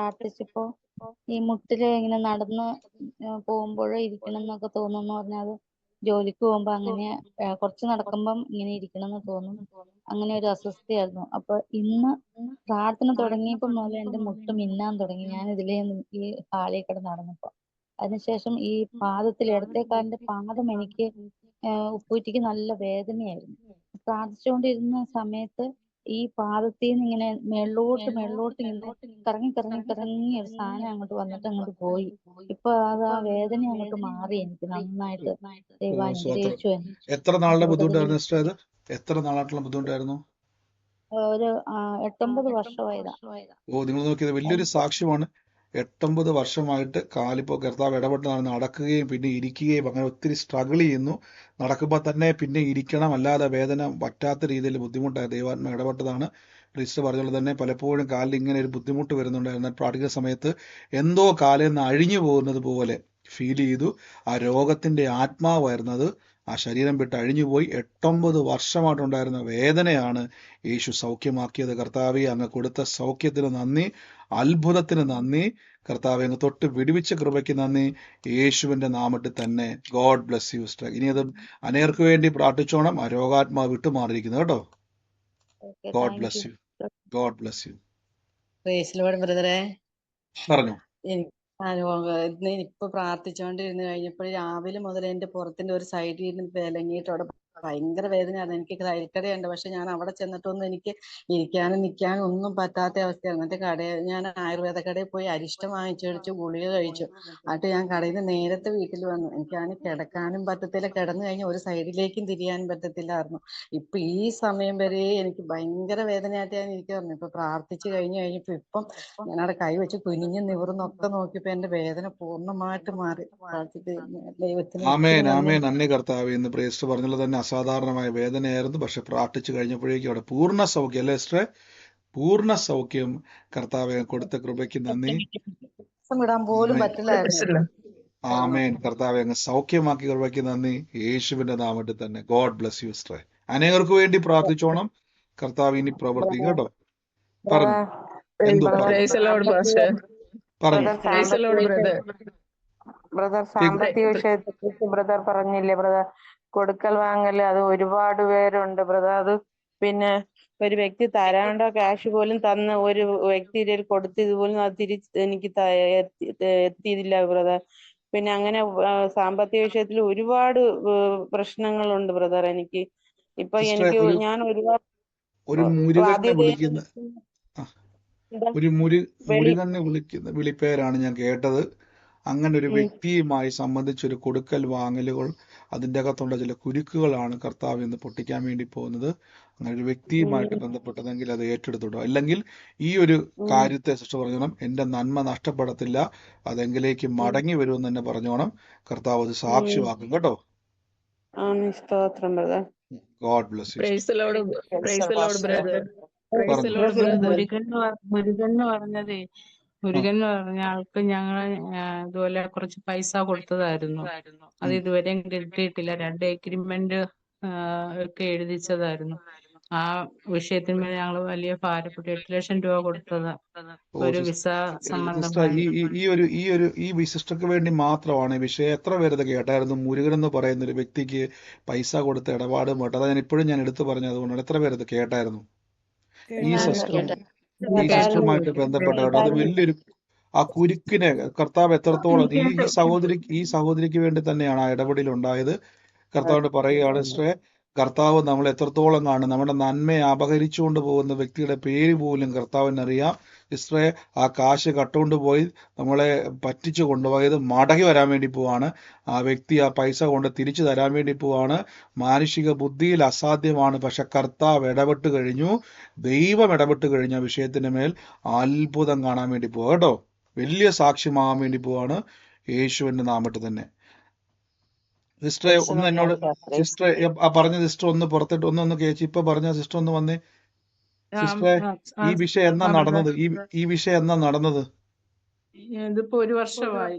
പ്രാർത്ഥിച്ചപ്പോ ഈ മുട്ടില് ഇങ്ങനെ നടന്ന് പോകുമ്പോഴേ ഇരിക്കണം എന്നൊക്കെ തോന്നുന്നു പറഞ്ഞാൽ ജോലിക്ക് പോകുമ്പോ അങ്ങനെ കുറച്ച് നടക്കുമ്പം ഇങ്ങനെ ഇരിക്കണം എന്ന് തോന്നും. അങ്ങനെ ഒരു അസ്വസ്ഥയായിരുന്നു. അപ്പൊ ഇന്ന് പ്രാർത്ഥന തുടങ്ങിയപ്പോ മുതൽ എന്റെ മുട്ട് മിന്നാൻ തുടങ്ങി. ഞാൻ ഇതിലേ ഈ ഹാളിൽ കിടന്ന് നടന്നപ്പോ അതിനുശേഷം ഈ പാദത്തിൽ ഇടത്തെ കാലിന്റെ പാദം എനിക്ക് ഉപ്പൂറ്റിക്ക് നല്ല വേദനയായിരുന്നു. പ്രാർത്ഥിച്ചുകൊണ്ടിരുന്ന സമയത്ത് ഈ പാദത്തിൽ നിന്ന് ഇങ്ങനെ മേളിലോട്ട് ഇങ്ങനെ കറങ്ങി കറങ്ങി കറങ്ങി ഒരു സാധനം അങ്ങോട്ട് വന്നിട്ട് അങ്ങോട്ട് പോയി. ഇപ്പൊ അത് ആ വേദന അങ്ങോട്ട് മാറി. എനിക്ക് നന്നായിട്ട് ദൈവം സ്വത്രം. അനുഗ്രഹിച്ചു എന്നെ. എത്ര നാളുടെ കൂടുതൽ ബുദ്ധിമുട്ടായിരുന്നു സിസ്റ്റർ ഇത്? എത്ര നാളായിട്ടുള്ള ബുദ്ധിമുട്ടായിരുന്നു? ഒരു 8-9 വർഷമായതാ. നിങ്ങൾ നോക്കിയത് വലിയൊരു സാക്ഷ്യമാണ്. 8-9 വർഷമായിട്ട് കാലിപ്പോ കർത്താവ് ഇടപെട്ട് നടക്കുകയും പിന്നെ ഇരിക്കുകയും അങ്ങനെ ഒത്തിരി സ്ട്രഗിൾ ചെയ്യുന്നു. നടക്കുമ്പോൾ തന്നെ പിന്നെ ഇരിക്കണം, അല്ലാതെ വേദന പറ്റാത്ത രീതിയിൽ ബുദ്ധിമുട്ടായി ദൈവാത്മ ഇടപെട്ടതാണ്. സിസ്റ്റർ പറഞ്ഞ തന്നെ പലപ്പോഴും കാലിൽ ഇങ്ങനെ ഒരു ബുദ്ധിമുട്ട് വരുന്നുണ്ടായിരുന്നു. പ്രാർത്ഥിക്കുന്ന സമയത്ത് എന്തോ കാലിൽ നിന്ന് അഴിഞ്ഞു പോകുന്നത് പോലെ ഫീൽ ചെയ്തു. ആ രോഗത്തിന്റെ ആത്മാവായിരുന്നത് ആ ശരീരം വിട്ട് അഴിഞ്ഞുപോയി. 8-9 വർഷമായിട്ടുണ്ടായിരുന്ന വേദനയാണ് യേശു സൗഖ്യമാക്കിയത്. കർത്താവെ, അങ്ങ് കൊടുത്ത സൗഖ്യത്തിന് നന്ദി, അത്ഭുതത്തിന് നന്ദി. കർത്താവെ, അങ്ങ് തൊട്ട് വിടുവിച്ച കൃപയ്ക്ക് നന്ദി, യേശുവിന്റെ നാമത്തിൽ തന്നെ. God bless you sister. ഇനി അത് അനേർക്ക് വേണ്ടി പ്രാർത്ഥിച്ചോണം. ആ രോഗാത്മാവ് വിട്ടുമാറിയിരിക്കുന്നു കേട്ടോ. God bless you. God bless you. ബ്രദറെ, പറഞ്ഞു. ഇപ്പൊ പ്രാർത്ഥിച്ചുകൊണ്ടിരുന്ന് കഴിഞ്ഞപ്പോൾ രാവിലെ മുതൽ എന്റെ പുറത്തിന്റെ ഒരു സൈഡിൽ നിന്ന് വിലങ്ങിയിട്ട് അവിടെ ഭയങ്കര വേദനയാണ്. എനിക്ക് തൈക്കടയുണ്ട്, പക്ഷെ ഞാൻ അവിടെ ചെന്നിട്ടൊന്നും എനിക്ക് ഇരിക്കാനും നിൽക്കാനും ഒന്നും പറ്റാത്ത അവസ്ഥയാണ്. എന്നിട്ട് ഞാൻ ആയുർവേദ കടയിൽ പോയി അരിഷ്ടം വാങ്ങിച്ചു കഴിച്ചു, ഗുളിക കഴിച്ചു. എന്നിട്ട് ഞാൻ കടയിൽ നിന്ന് നേരത്തെ വീട്ടിൽ വന്നു. എനിക്കാണ് കിടക്കാനും പറ്റത്തില്ല, കിടന്നു കഴിഞ്ഞാൽ ഒരു സൈഡിലേക്കും തിരിയാനും പറ്റത്തില്ലായിരുന്നു. ഇപ്പൊ ഈ സമയം വരെ എനിക്ക് ഭയങ്കര വേദനയായിട്ട് ഞാൻ ഇരിക്കുവായിരുന്നു. ഇപ്പൊ പ്രാർത്ഥിച്ചു കഴിഞ്ഞപ്പോ ഇപ്പം ഞാനവിടെ കൈ വെച്ച് കുനിഞ്ഞ് നിവർന്നൊക്കെ നോക്കിയപ്പോ എന്റെ വേദന പൂർണ്ണമായിട്ട് മാറി. ആമേൻ, ആമേൻ. നന്ദി കർത്താവേ. ഇന്ന് പ്രേസ്റ്റർ പറഞ്ഞത് തന്നെ അസാധാരണമായ വേദനയായിരുന്നു. പക്ഷെ പ്രാർത്ഥിച്ചു കഴിഞ്ഞപ്പോഴേക്കും അവിടെ പൂർണ്ണ സൗഖ്യം അല്ലേ സിസ്റ്ററെ? പൂർണ്ണ സൗഖ്യം. കർത്താവെ, കൊടുത്ത കൃപയ്ക്ക് നന്ദി. ഇടാൻ പോലും പറ്റില്ലായിരുന്നു. ആമേൻ. കർത്താവെ, അങ്ങ് സൗഖ്യമാക്കി കൃപയ്ക്ക് നന്ദി, യേശുവിന്റെ നാമത്തിൽ തന്നെ. ഗോഡ് ബ്ലസ് യു സിസ്റ്ററെ. അനേകർക്ക് വേണ്ടി പ്രാർത്ഥിച്ചോണം. കർത്താവ് ഇനി പ്രവർത്തിക്കും കേട്ടോ. പറഞ്ഞു. എന്തോ പറഞ്ഞു. ബ്രദർ, സാമ്പത്തിക വിഷയത്തെ കുറിച്ച് ബ്രദർ പറഞ്ഞില്ലേ ബ്രദർ? കൊടുക്കൽ വാങ്ങൽ അത് ഒരുപാട് പേരുണ്ട് ബ്രദർ. അത് പിന്നെ ഒരു വ്യക്തി തരാണ്ട ക്യാഷ് പോലും തന്ന ഒരു വ്യക്തി കൊടുത്തത് പോലും അത് എനിക്ക് എത്തിയതില്ല ബ്രദർ. പിന്നെ അങ്ങനെ സാമ്പത്തിക വിഷയത്തിൽ ഒരുപാട് പ്രശ്നങ്ങളുണ്ട് ബ്രദർ എനിക്ക്. ഇപ്പൊ എനിക്ക് ഞാൻ ഒരുപാട് മുരുകനെ വിളിക്കുന്ന വിളിപ്പേരാണ് ഞാൻ കേട്ടത്. അങ്ങനെ ഒരു വ്യക്തിയുമായി സംബന്ധിച്ചൊരു കൊടുക്കൽ വാങ്ങലുകൾ, അതിൻ്റെ അകത്തുള്ള ചില കുരുക്കുകളാണ് കർത്താവ് ഇന്ന് പൊട്ടിക്കാൻ വേണ്ടി പോകുന്നത്. അങ്ങനെ ഒരു വ്യക്തിയുമായിട്ട് ബന്ധപ്പെട്ടതെങ്കിൽ അത് ഏറ്റെടുത്തിട്ടോ. അല്ലെങ്കിൽ ഈ ഒരു കാര്യത്തെ സിസ്റ്റർ പറഞ്ഞോണം, എന്റെ നന്മ നഷ്ടപ്പെടത്തില്ല, അതെങ്കിലേക്ക് മടങ്ങി വരുമെന്ന് തന്നെ പറഞ്ഞോണം. കർത്താവ് അത് സാക്ഷ്യമാക്കും കേട്ടോ. God bless you. മുരുകൻ എന്ന് പറഞ്ഞ ആൾക്ക് ഞങ്ങൾ ഇതുപോലെ കുറച്ച് പൈസ കൊടുത്തതായിരുന്നു. അത് ഇതുവരെയും കിട്ടിയിട്ടില്ല. 2 എഗ്രിമെന്റ് ഒക്കെ എഴുതിച്ചതായിരുന്നു. ആ വിഷയത്തിന്മേൽ ഞങ്ങൾ വലിയ ഭാരപ്പെട്ടു. 8 ലക്ഷം രൂപ കൊടുത്തത് ഒരു വിസ സംബന്ധമായി. ഈ സിസ്റ്റർക്ക് വേണ്ടി മാത്രമാണ് ഈ വിഷയം. എത്ര പേരത് കേട്ടായിരുന്നു? മുരുകൻ എന്ന് പറയുന്ന ഒരു വ്യക്തിക്ക് പൈസ കൊടുത്ത ഇടപാട് പോട്ടെ, അതാ ഞാൻ ഇപ്പോഴും എടുത്തു പറഞ്ഞത്. അതുകൊണ്ടാണ്. എത്ര പേരത് കേട്ടായിരുന്നു? ഈ സിസ്റ്ററുമായിട്ട് ബന്ധപ്പെട്ട അത് വലിയൊരു ആ കുരുക്കിനെ കർത്താവ് എത്രത്തോളം ഈ സഹോദരിക്ക് വേണ്ടി തന്നെയാണ് ആ ഇടപെടൽ ഉണ്ടായത്. കർത്താവിനോട് പറയുകയാണ്, സിസ്റ്ററെ, കർത്താവ് നമ്മൾ എത്രത്തോളം കാണും. നമ്മുടെ നന്മയെ അപഹരിച്ചുകൊണ്ട് പോകുന്ന വ്യക്തിയുടെ പേര് പോലും കർത്താവിനറിയാം. സിസ്റ്ററെ, ആ കാശ് കട്ടുകൊണ്ട് പോയി നമ്മളെ പറ്റിച്ചു കൊണ്ടുപോയത് മടങ്ങി വരാൻ വേണ്ടി പോവാണ്. ആ വ്യക്തി ആ പൈസ കൊണ്ട് തിരിച്ചു തരാൻ വേണ്ടി പോവാണ്. മാനുഷിക ബുദ്ധിയിൽ അസാധ്യമാണ്. പക്ഷെ കർത്താവ് ഇടപെട്ട് കഴിഞ്ഞു. ദൈവം ഇടപെട്ട് കഴിഞ്ഞ വിഷയത്തിന് മേൽ അത്ഭുതം കാണാൻ വേണ്ടി പോവാ കേട്ടോ. വലിയ സാക്ഷ്യമാകാൻ വേണ്ടി പോവാണ്, യേശുവിന്റെ നാമത്തിൽ തന്നെ. സിസ്റ്ററെ ഒന്ന് എന്നോട്, സിസ്റ്ററെ പറഞ്ഞ സിസ്റ്റർ ഒന്ന് പുറത്തിട്ട് ഒന്ന് കേച്ചു. ഇപ്പൊ പറഞ്ഞ സിസ്റ്റർ ഒന്ന് വന്നേ. സിസ്റ്ററെ, ഈ വിഷയം എന്നാ നടന്നത്? ഈ വിഷയം എന്നാ നടന്നത്? ഇതിപ്പോ 1 വർഷമായി.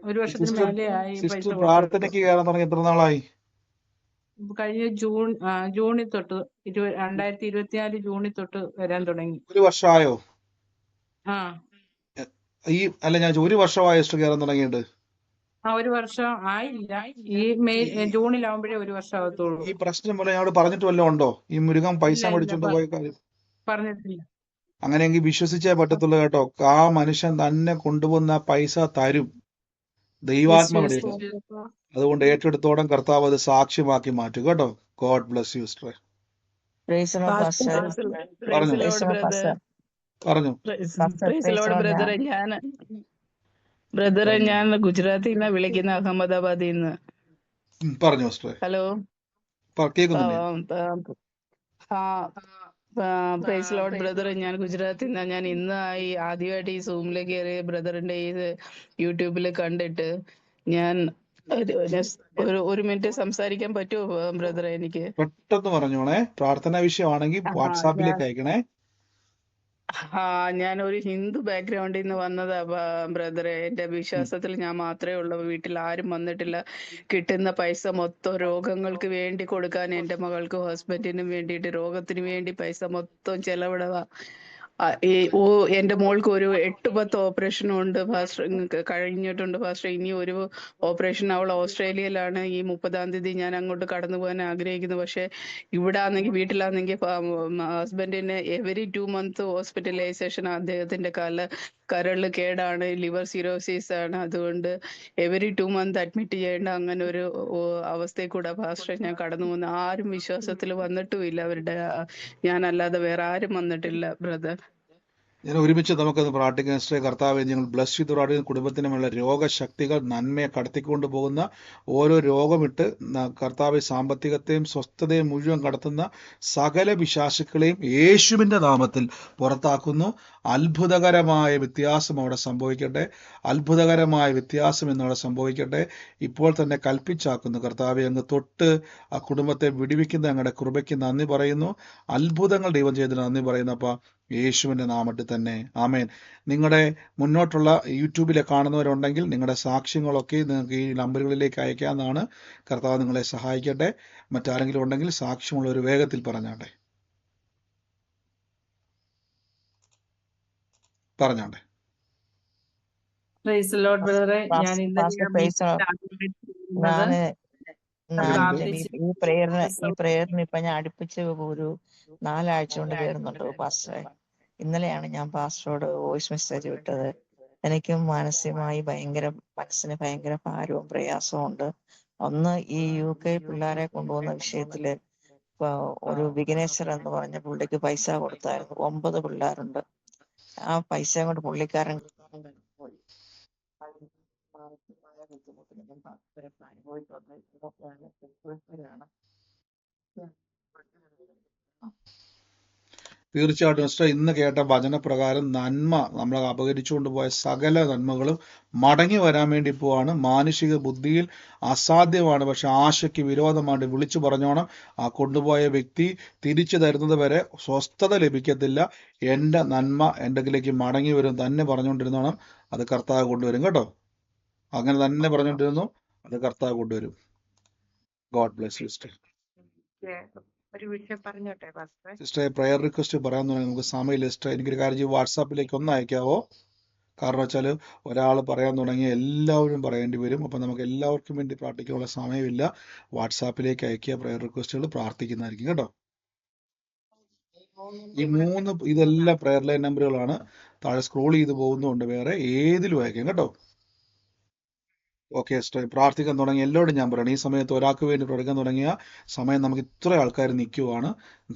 1 വർഷത്തിന് മേലെയായി. സിസ്റ്റർ പ്രാർത്ഥനയ്ക്ക് കയറാൻ തുടങ്ങി എത്ര നാളായി? കഴിഞ്ഞ ജൂണിൽ തൊട്ട് 2024 ജൂണിൽ തൊട്ട് വരാൻ തുടങ്ങി. 1 വർഷമായോ? അല്ല ഞാൻ 1 വർഷമായി സിസ്റ്റർ കയറാൻ തുടങ്ങിയിട്ട്. ആ 1 വർഷം ആയില്ല. ഈ ജൂണിലാവുമ്പോഴേ 1 വർഷം ആവത്തുള്ളൂ. ഈ പ്രശ്നം പോലെ ഞാൻ പറഞ്ഞിട്ട് വല്ലതും ഉണ്ടോ? ഈ മുരുകൻ പൈസ ഇല്ല മേടിച്ചോണ്ട് പോയ കാര്യം പറഞ്ഞിട്ടില്ല. അങ്ങനെയെങ്കിൽ വിശ്വസിച്ചേ പറ്റത്തുള്ളൂ കേട്ടോ. ആ മനുഷ്യൻ തന്നെ കൊണ്ടുവന്ന പൈസ തരും. ദൈവാത്മ വെളിയിൽ. അതുകൊണ്ട് ഏറ്റെടുത്തോളം കർത്താവ് അത് സാക്ഷ്യമാക്കി മാറ്റും കേട്ടോ. God bless you sister. പറഞ്ഞു ബ്രദറെ ഞാൻ ഗുജറാത്തിൽ നിന്നാ വിളിക്കുന്ന, അഹമ്മദാബാദിൽ നിന്ന്. പറഞ്ഞു സിസ്റ്റർ. ഹലോ, കേൾക്കുന്നുണ്ട്. പ്രൈസ് ലോർഡ് ബ്രദറെ, ഞാൻ ഗുജറാത്തിൽ നിന്നാ. ഞാൻ ഇന്നായി ആദ്യമായിട്ട് ഈ സൂമിലേക്ക് കയറിയ ബ്രദറിന്റെ ഈ യൂട്യൂബിൽ കണ്ടിട്ട്. ഞാൻ ഒരു മിനിറ്റ് സംസാരിക്കാൻ പറ്റുമോ ബ്രദറെ? എനിക്ക് പെട്ടെന്ന് പറഞ്ഞോണേ. പ്രാർത്ഥനാ വിഷയമാണെങ്കിൽ വാട്സാപ്പിലേക്ക് അയക്കണേ. ഞാൻ ഒരു ഹിന്ദു ബാക്ക്ഗ്രൗണ്ടിൽ നിന്ന് വന്നതാ ബ്രദറെ. എന്റെ വിശ്വാസത്തിൽ ഞാൻ മാത്രമേ ഉള്ളൂ, വീട്ടിൽ ആരും വന്നിട്ടില്ല. കിട്ടുന്ന പൈസ മൊത്തം രോഗങ്ങൾക്ക് വേണ്ടി കൊടുക്കാൻ, എന്റെ മകൾക്കും ഹസ്ബൻഡിനും വേണ്ടിയിട്ട് രോഗത്തിന് വേണ്ടി പൈസ മൊത്തം ചെലവിടവാ. എന്റെ മോൾക്ക് ഒരു 8-10 ഓപ്പറേഷനും ഉണ്ട് ഫാസ്റ്റർ, കഴിഞ്ഞിട്ടുണ്ട് ഫാസ്റ്റർ. ഇനി ഒരു ഓപ്പറേഷൻ അവൾ ഓസ്ട്രേലിയയിലാണ്. ഈ 30-ാം തീയതി ഞാൻ അങ്ങോട്ട് കടന്നു പോകാൻ ആഗ്രഹിക്കുന്നു. പക്ഷെ ഇവിടെ ആണെങ്കിൽ, വീട്ടിലാണെങ്കിൽ ഹസ്ബൻഡിന് എവറി 2 months ഹോസ്പിറ്റലൈസേഷൻ. അദ്ദേഹത്തിന്റെ കരള് കേടാണ്, ലിവർ സിറോസിസ് ആണ്. അതുകൊണ്ട് എവറി 2 months അഡ്മിറ്റ് ചെയ്യേണ്ട അങ്ങനെ ഒരു അവസ്ഥയിൽ കൂടെ ഫാസ്റ്റർ ഞാൻ കടന്നു പോകുന്നു. ആരും വിശ്വാസത്തിൽ വന്നിട്ടുമില്ല. അവരുടെ ഞാനല്ലാതെ വേറെ ആരും വന്നിട്ടില്ല ബ്രദർ. ഞാൻ ഒരുമിച്ച് നമുക്കത് പ്രാർത്ഥിക്കാൻ സിസ്റ്റർ. കർത്താവെ, ഞങ്ങൾ ബ്ലസ് ചെയ്ത് പ്രാർത്ഥിക്കുന്ന കുടുംബത്തിനുമുള്ള രോഗശക്തികൾ, നന്മയെ കടത്തിക്കൊണ്ട് പോകുന്ന ഓരോ രോഗമിട്ട് കർത്താവെ, സാമ്പത്തികത്തെയും സ്വസ്ഥതയും മുഴുവൻ കടത്തുന്ന സകല പിശാചുക്കളെയും യേശുവിൻ്റെ നാമത്തിൽ പുറത്താക്കുന്നു. അത്ഭുതകരമായ വ്യത്യാസം അവിടെ സംഭവിക്കട്ടെ. അത്ഭുതകരമായ വ്യത്യാസം എന്നവിടെ സംഭവിക്കട്ടെ. ഇപ്പോൾ തന്നെ കൽപ്പിച്ചാക്കുന്നു കർത്താവെ. അങ്ങ് തൊട്ട് ആ കുടുംബത്തെ വിടുവിക്കുന്ന അങ്ങയുടെ കൃപയ്ക്ക് നന്ദി പറയുന്നു. അത്ഭുതങ്ങൾ ദൈവം ചെയ്തതിന് നന്ദി പറയുന്നു അപ്പ, യേശുവിൻ്റെ നാമത്തിൽ തന്നെ. ആമേൻ. നിങ്ങളുടെ മുന്നോട്ടുള്ള യൂട്യൂബിലെ കാണുന്നവരുണ്ടെങ്കിൽ നിങ്ങളുടെ സാക്ഷ്യങ്ങളൊക്കെ നിങ്ങൾക്ക് ഈ നമ്പറുകളിലേക്ക് അയക്കാവുന്നതാണ്. കർത്താവ് നിങ്ങളെ സഹായിക്കട്ടെ. മറ്റാരെങ്കിലും ഉണ്ടെങ്കിൽ സാക്ഷ്യമുള്ള ഒരു വേഗത്തിൽ പറഞ്ഞാട്ടെ. പ്രൈസ് ലോർഡ് ബ്രദറെ, ഞാൻ ഇന്നലെ ഈ പ്രേയറിന് ഇപ്പൊ ഞാൻ അടുപ്പിച്ച് ഒരു 4 ആഴ്ച കൊണ്ട് കയറുന്നുണ്ട് പാസ്റ്ററെ. ഇന്നലെയാണ് ഞാൻ പാസ്റ്ററോട് വോയിസ് മെസ്സേജ് വിട്ടത്. എനിക്കും മനസ്സിന് ഭയങ്കര ഭാരവും പ്രയാസവും ഉണ്ട്. ഒന്ന്, ഈ UK പിള്ളേരെ കൊണ്ടുപോകുന്ന വിഷയത്തില് ഒരു വിഘ്നേശ്വർ എന്ന് പറഞ്ഞ പുള്ളിക്ക് പൈസ കൊടുത്തായിരുന്നു. 9 പിള്ളേരുണ്ട്. ആ പൈസ കൊണ്ട് പുള്ളിക്കാരൻ തീർച്ചയായിട്ടും സിസ്റ്റർ, ഇന്ന് കേട്ട വചനപ്രകാരം നന്മ നമ്മളെ അപകരിച്ചുകൊണ്ട് പോയ സകല നന്മകളും മടങ്ങി വരാൻ വേണ്ടി പോവാണ്. മാനുഷിക ബുദ്ധിയിൽ അസാധ്യമാണ്, പക്ഷെ ആശയ്ക്ക് വിരോധമാണ്. വിളിച്ചു പറഞ്ഞോണം, ആ കൊണ്ടുപോയ വ്യക്തി തിരിച്ചു തരുന്നത് വരെ സ്വസ്ഥത ലഭിക്കത്തില്ല. എൻ്റെ നന്മ എൻ്റെ ഇതിലേക്ക് മടങ്ങി വരും തന്നെ പറഞ്ഞുകൊണ്ടിരുന്നോണം. അത് കർത്താവ് കൊണ്ടുവരും കേട്ടോ. അങ്ങനെ തന്നെ പറഞ്ഞുകൊണ്ടിരുന്നു, അത് കർത്താവ് കൊണ്ടുവരും. God bless you sister. ഒരു വിഷയം പറഞ്ഞോട്ടെ പാസ്റ്ററെ? സിസ്റ്റർ, പ്രയർ റിക്വസ്റ്റ് പറയാൻ തുടങ്ങി നമുക്ക് സമയമില്ല സിസ്റ്റർ. എനിക്കൊരു കാര്യം ചെയ്യും, വാട്സാപ്പിലേക്ക് ഒന്ന് അയക്കാവോ? കാരണം വെച്ചാൽ ഒരാൾ പറയാൻ തുടങ്ങി എല്ലാവരും പറയേണ്ടി വരും. അപ്പം നമുക്ക് എല്ലാവർക്കും വേണ്ടി പ്രാർത്ഥിക്കാനുള്ള സമയമില്ല. വാട്സാപ്പിലേക്ക് അയക്കുക പ്രയർ റിക്വസ്റ്റുകൾ, പ്രാർത്ഥിക്കുന്നതായിരിക്കും കേട്ടോ. ഈ 3 ഇതെല്ലാം പ്രയർ ലൈൻ നമ്പറുകളാണ്. താഴെ സ്ക്രോൾ ചെയ്ത് പോകുന്നുണ്ട്, വേറെ ഏതിലും അയക്കാം കേട്ടോ. ഓക്കെ സിസ്റ്റർ, പ്രാർത്ഥിക്കാൻ തുടങ്ങി എല്ലാവരും ഞാൻ പറയണം. ഈ സമയത്ത് ഒരാൾക്ക് വേണ്ടി പ്രാർത്ഥിക്കാൻ തുടങ്ങിയ സമയം നമുക്ക് ഇത്ര ആൾക്കാർ നിൽക്കുവാണ്,